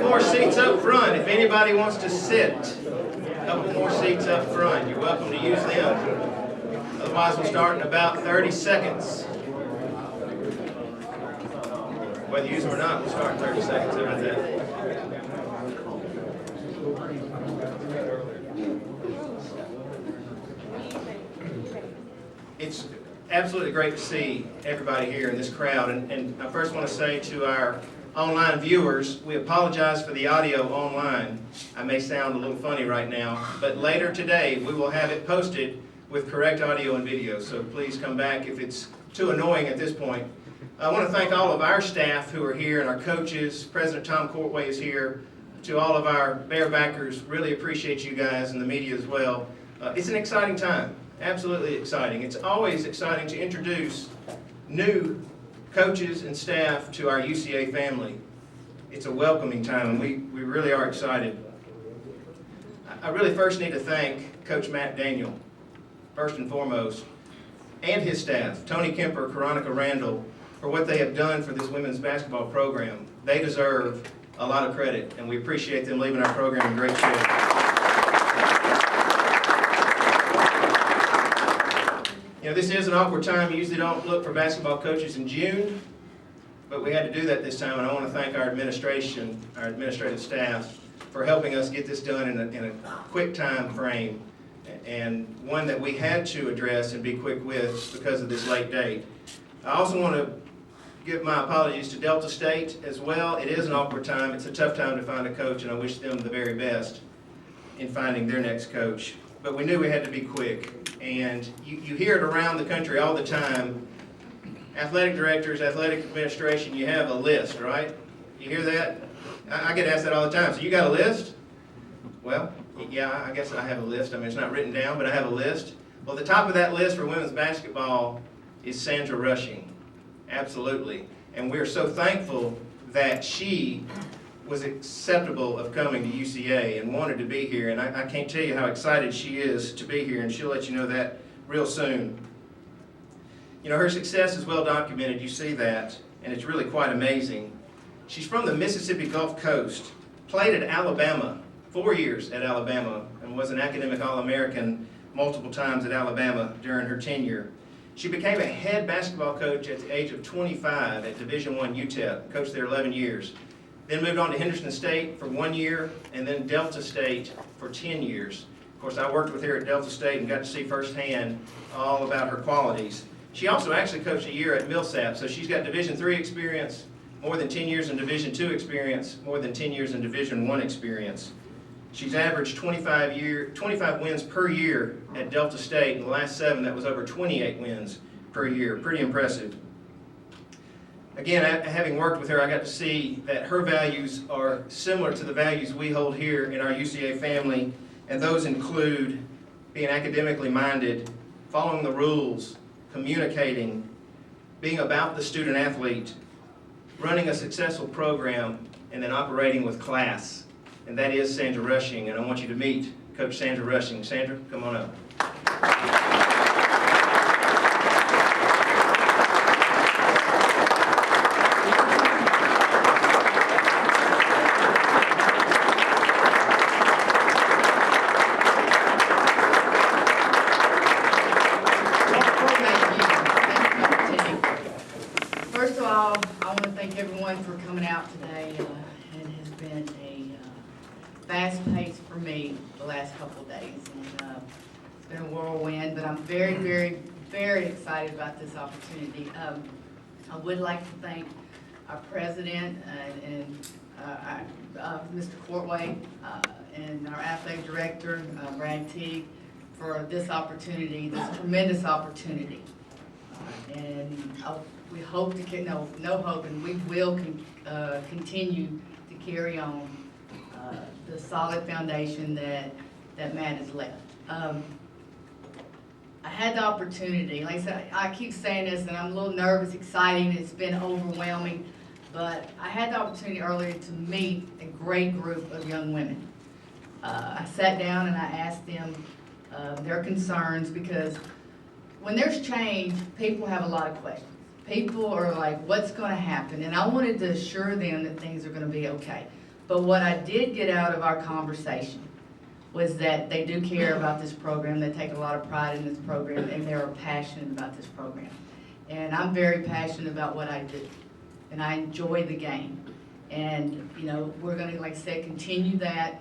more seats up front. If anybody wants to sit, a couple more seats up front. You're welcome to use them. Otherwise, we'll start in about 30 seconds. Whether you use them or not, we'll start in 30 seconds. How about that? It's absolutely great to see everybody here in this crowd. And I first want to say to our online viewers, we apologize for the audio online. I may sound a little funny right now, but later today we will have it posted with correct audio and video. So please come back if it's too annoying at this point. I want to thank all of our staff who are here and our coaches. President Tom Courtway is here. To all of our Bear backers, really appreciate you guys and the media as well. It's an exciting time. Absolutely exciting. It's always exciting to introduce new coaches and staff to our UCA family. It's a welcoming time, and we really are excited. I really first need to thank Coach Matt Daniel, first and foremost, and his staff, Tony Kemper, Veronica Randall, for what they have done for this women's basketball program. They deserve a lot of credit, and we appreciate them leaving our program in great shape. You know, this is an awkward time. You usually don't look for basketball coaches in June, but we had to do that this time, and I want to thank our administration, our administrative staff, for helping us get this done in a quick time frame, and one that we had to address and be quick with because of this late date. I also want to give my apologies to Delta State as well. It is an awkward time. It's a tough time to find a coach, and I wish them the very best in finding their next coach. But we knew we had to be quick. And you hear it around the country all the time. Athletic directors, athletic administration, you have a list, right? You hear that? I get asked that all the time. So you got a list? Well, yeah, I guess I have a list. I mean, it's not written down, but I have a list. Well, the top of that list for women's basketball is Sandra Rushing. Absolutely. And we're so thankful that she was acceptable of coming to UCA and wanted to be here, and I can't tell you how excited she is to be here, and she'll let you know that real soon. You know, her success is well documented, you see that, and it's really quite amazing. She's from the Mississippi Gulf Coast, played at Alabama, 4 years at Alabama, and was an academic All-American multiple times at Alabama during her tenure. She became a head basketball coach at the age of 25 at Division I UTEP, coached there 11 years. Then moved on to Henderson State for 1 year, and then Delta State for 10 years. Of course, I worked with her at Delta State and got to see firsthand all about her qualities. She also actually coached a year at Millsap, so she's got Division III experience, more than 10 years in Division II experience, more than 10 years in Division I experience. She's averaged 25 wins per year at Delta State. In the last 7, that was over 28 wins per year. Pretty impressive. Again, having worked with her, I got to see that her values are similar to the values we hold here in our UCA family, and those include being academically minded, following the rules, communicating, being about the student athlete, running a successful program, and then operating with class. And that is Sandra Rushing, and I want you to meet Coach Sandra Rushing. Sandra, come on up. First of all, I want to thank everyone for coming out today. It has been a fast pace for me the last couple of days, and it's been a whirlwind, but I'm very, very, very excited about this opportunity. I would like to thank our president and Mr. Courtway and our athletic director, Brad Teague, for this opportunity, this tremendous opportunity. And we hope to, no hope, and we will continue to carry on the solid foundation that Matt has left. I had the opportunity, like I said, I keep saying this, and I'm a little nervous, exciting, it's been overwhelming, but I had the opportunity earlier to meet a great group of young women. I sat down and I asked them their concerns, because when there's change, people have a lot of questions. People are like, what's going to happen? And I wanted to assure them that things are going to be okay. But what I did get out of our conversation was that they do care about this program, they take a lot of pride in this program, and they're passionate about this program. And I'm very passionate about what I do, and I enjoy the game. And, you know, we're gonna, like I said, continue that.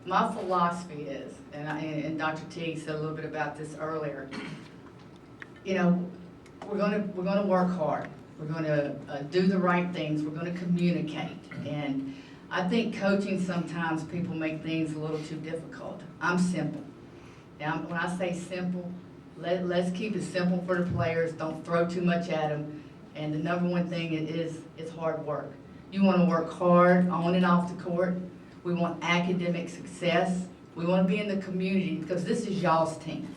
My philosophy is, and Dr. Teague said a little bit about this earlier, you know, we're gonna work hard. We're gonna do the right things. We're gonna communicate. And I think coaching, sometimes people make things a little too difficult. I'm simple. Now, when I say simple, let's keep it simple for the players. Don't throw too much at them. And the number one thing is hard work. You want to work hard on and off the court. We want academic success. We want to be in the community because this is y'all's team.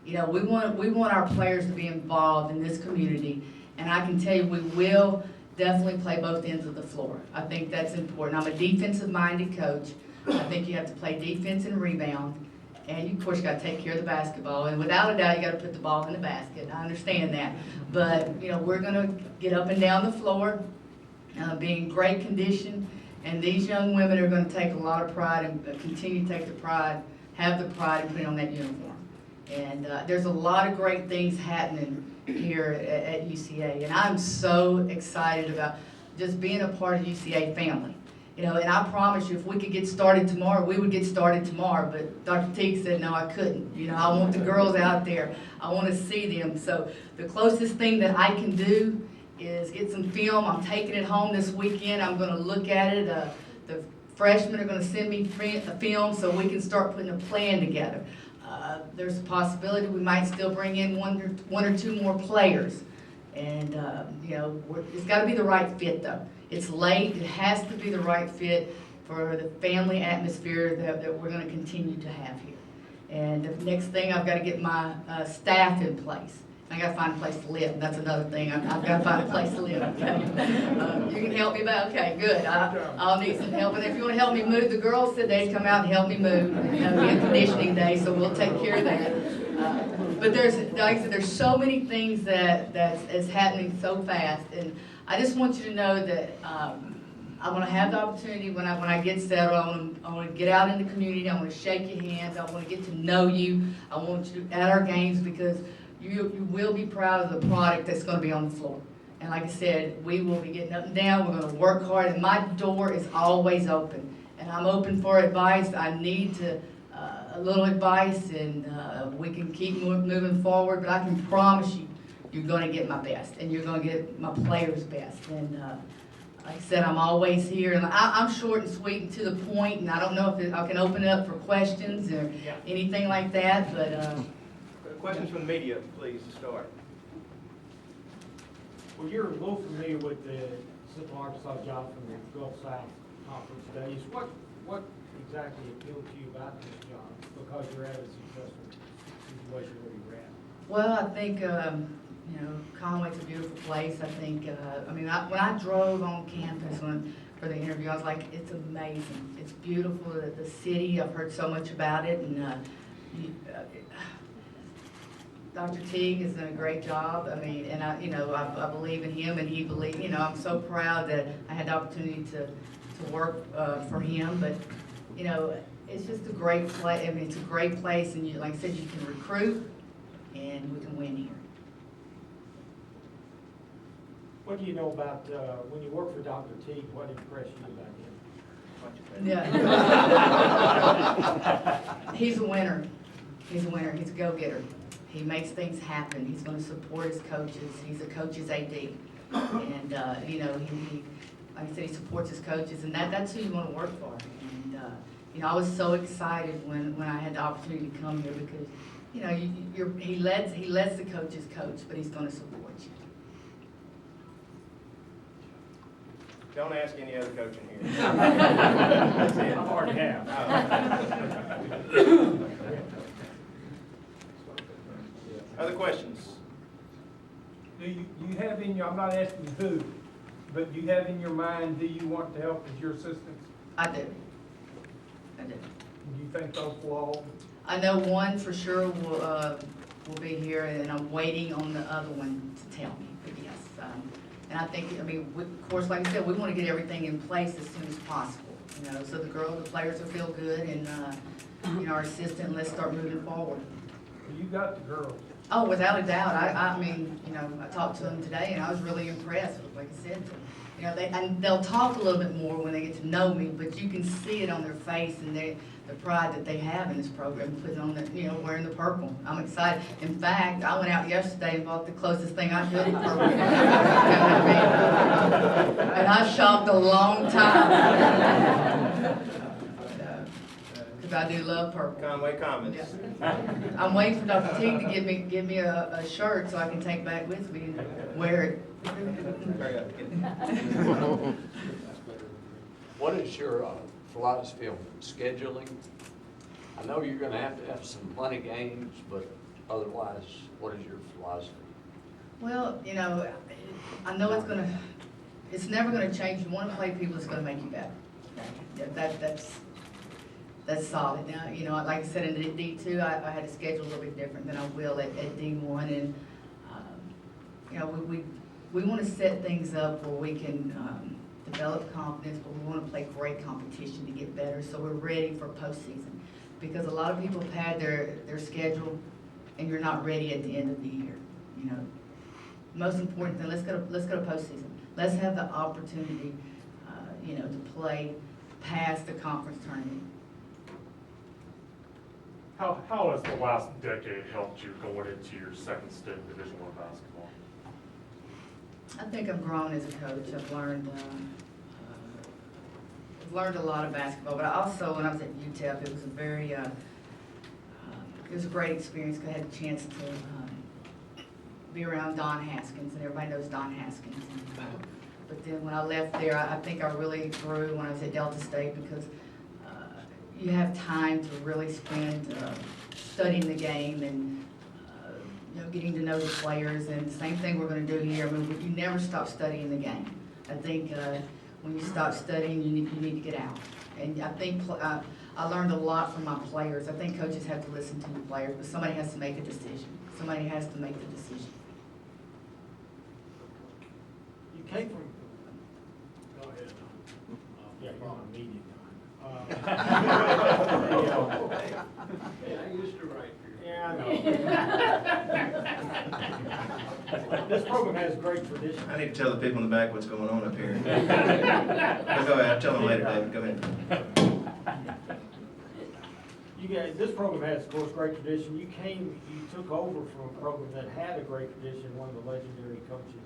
You know, we want our players to be involved in this community. And I can tell you, we will definitely play both ends of the floor. I think that's important. I'm a defensive-minded coach. I think you have to play defense and rebound. And you, of course, got to take care of the basketball. And without a doubt, you got to put the ball in the basket. I understand that. But, you know, we're going to get up and down the floor, be in great condition. And these young women are going to take a lot of pride and continue to take the pride, have the pride in putting on that uniform. And there's a lot of great things happening here at UCA. And I'm so excited about just being a part of UCA family. You know, and I promise you, if we could get started tomorrow, we would get started tomorrow. But Dr. Teague said, no, I couldn't. You know, I want the girls out there. I want to see them. So the closest thing that I can do is get some film. I'm taking it home this weekend. I'm going to look at it. The freshmen are going to send me a film so we can start putting a plan together. There's a possibility we might still bring in one or two more players. And, you know, it's got to be the right fit, though. It's late. It has to be the right fit for the family atmosphere that we're going to continue to have here. And the next thing, I've got to get my staff in place. I got to find a place to live. That's another thing. I've got to find a place to live. Okay? You can help me about. Okay, good. I'll need some help. And if you want to help me move, the girls said they'd come out and help me move. It'll be a conditioning day, so we'll take care of that. But there's, like I said, there's so many things that is happening so fast, and I just want you to know that I'm going to have the opportunity when I get settled. I want to get out in the community. I want to shake your hands. I want to get to know you. I want you at our games because you will be proud of the product that's going to be on the floor. And like I said, we will be getting up and down. We're going to work hard, and my door is always open. And I'm open for advice. I need a little advice, and we can keep moving forward. But I can promise you, you're going to get my best, and you're going to get my players' best. And like I said, I'm always here. And I'm short and sweet and to the point, and I don't know if I can open it up for questions or anything like that. But questions from the media, please, to start. Well, you're a little familiar with the Central Arkansas job from the Gulf South Conference days. What exactly appealed to you about this job? Because you're at a successful situation where you're at. well, I think you know, Conway's a beautiful place. I think I mean, when I drove on campus for the interview, I was like, it's amazing. It's beautiful. The city. I've heard so much about it, and Dr. Teague has done a great job. I mean, and I believe in him, and he believes. You know, I'm so proud that I had the opportunity to work for him. But you know, it's just a great place. I mean, it's a great place, and like I said, you can recruit, and we can win here. What do you know about when you work for Dr. Teague? What impressed you about him? Yeah. He's a winner. He's a winner. He's a go-getter. He makes things happen. He's going to support his coaches. He's a coach's AD. And, you know, he like I said, he supports his coaches, and that's who you want to work for. And, you know, I was so excited when I had the opportunity to come here because, you know, he lets the coaches coach, but he's going to support you. Don't ask any other coach in here. That's it. I already have. Other questions? Do you have in your, I'm not asking who, but do you have in your mind, do you want to help as your assistants? I do. Do you think those will all? I know one for sure will be here, and I'm waiting on the other one to tell me. But yes, And I think, I mean, of course, like I said, we want to get everything in place as soon as possible, you know, so the players will feel good, and, you know, our assistant, let's start moving forward. You got the girls. Oh, without a doubt. I mean, you know, I talked to them today, and I was really impressed with, like I said, you know, and they'll talk a little bit more when they get to know me, but you can see it on their face and the pride that they have in this program, putting on the, you know, wearing the purple. I'm excited. In fact, I went out yesterday and bought the closest thing I could in purple. And I shopped a long time. Because I do love purple. Conway comments. Yeah. I'm waiting for Dr. Teague to give me a shirt so I can take back with me and wear it. Hurry up. What is your philosophy on scheduling? I know you're gonna have some money games, but otherwise, what is your philosophy? Well, you know, I know it's never gonna change. You wanna play people that's gonna make you better. Yeah, that's solid. Now, you know, like I said, in D2, I had a schedule a little bit different than I will at D1, and, you know, we want to set things up where we can develop confidence, but we want to play great competition to get better, so we're ready for postseason. Because a lot of people have had their schedule, and you're not ready at the end of the year, you know. Most important thing, let's go to postseason. Let's have the opportunity, you know, to play past the conference tournament. How has the last decade helped you going into your second stint in Division I basketball? I think I've grown as a coach. I've learned a lot of basketball, but I also, when I was at UTEP, it was a very, it was a great experience because I had a chance to be around Don Haskins, and everybody knows Don Haskins. But then when I left there, I think I really grew when I was at Delta State, because you have time to really spend studying the game and you know, getting to know the players, and the same thing we're going to do here. I mean, you never stop studying the game. I think when you stop studying, you need to get out. And I think I learned a lot from my players. I think coaches have to listen to the players, but somebody has to make a decision. Somebody has to make the decision. You came from, go ahead. Yeah, you're on media time. Yeah, I used to write for you. Yeah, I know. This program has great tradition. I need to tell the people in the back what's going on up here. But go ahead, I'll tell them later, David, go ahead. You guys, this program has, of course, great tradition. You took over from a program that had a great tradition, one of the legendary coaches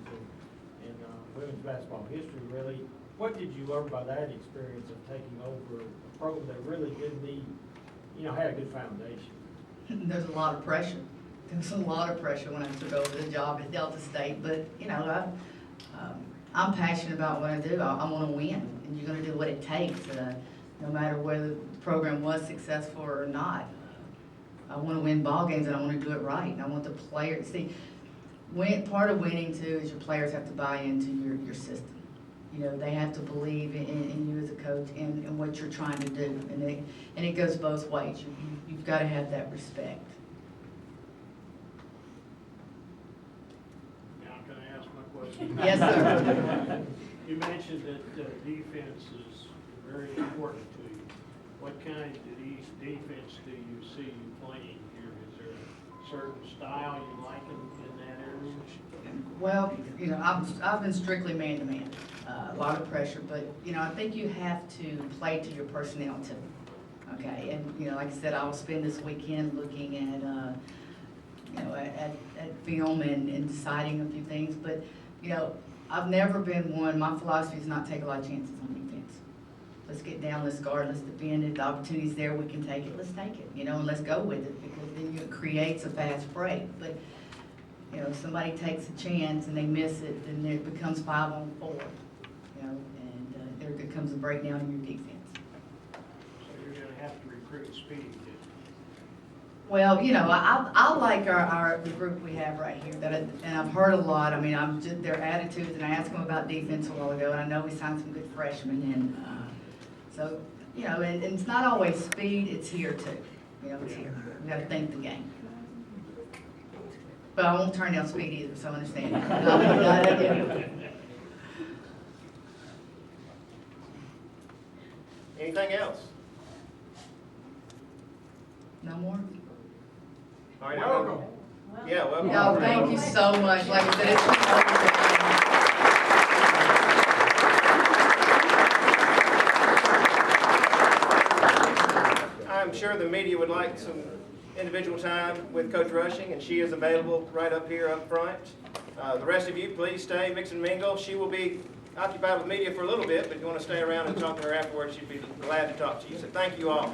in women's basketball history, really. What did you learn by that experience of taking over a program that really did need, you know, had a good foundation? There's a lot of pressure. There was a lot of pressure when I took over the job at Delta State, but you know, I'm passionate about what I do. I want to win, and you're going to do what it takes, no matter whether the program was successful or not. I want to win ball games, and I want to do it right. And I want the players. See, part of winning too is your players have to buy into your system. You know, they have to believe in you as a coach and what you're trying to do, and it goes both ways. You've got to have that respect. Now, can I ask my question? Yes, sir. You mentioned that defense is very important to you. What kind of defense do you see you playing here? Is there a certain style you like in that area? Well, you know, I've been strictly man-to-man. A lot of pressure, but you know, I think you have to play to your personnel too. Okay, and you know, like I said, I will spend this weekend looking at you know, at film and deciding a few things. But you know, I've never been one. My philosophy is not take a lot of chances on defense. Let's get down, let's guard, let's defend. If the opportunity's there, we can take it. Let's take it. You know, and let's go with it, because then it creates a fast break. But you know, if somebody takes a chance and they miss it, then it becomes 5-on-4. You know, and there comes a breakdown in your defense. So you're going to have to recruit speed. Well, you know, I like the group we have right here, and I've heard a lot. I mean, their attitudes, and I asked them about defense a while ago, and I know we signed some good freshmen, and so, you know, and it's not always speed, it's here too. You know, it's here. We got to think the game. But I won't turn down speed either, so understand. Anything else? No more? All right, welcome. Yeah, welcome. No, thank you so much. Like I said, I'm sure the media would like some individual time with Coach Rushing, and she is available right up here up front. The rest of you, please stay, mix and mingle. She will be occupied with media for a little bit, but if you want to stay around and talk to her afterwards, she'd be glad to talk to you. So thank you all.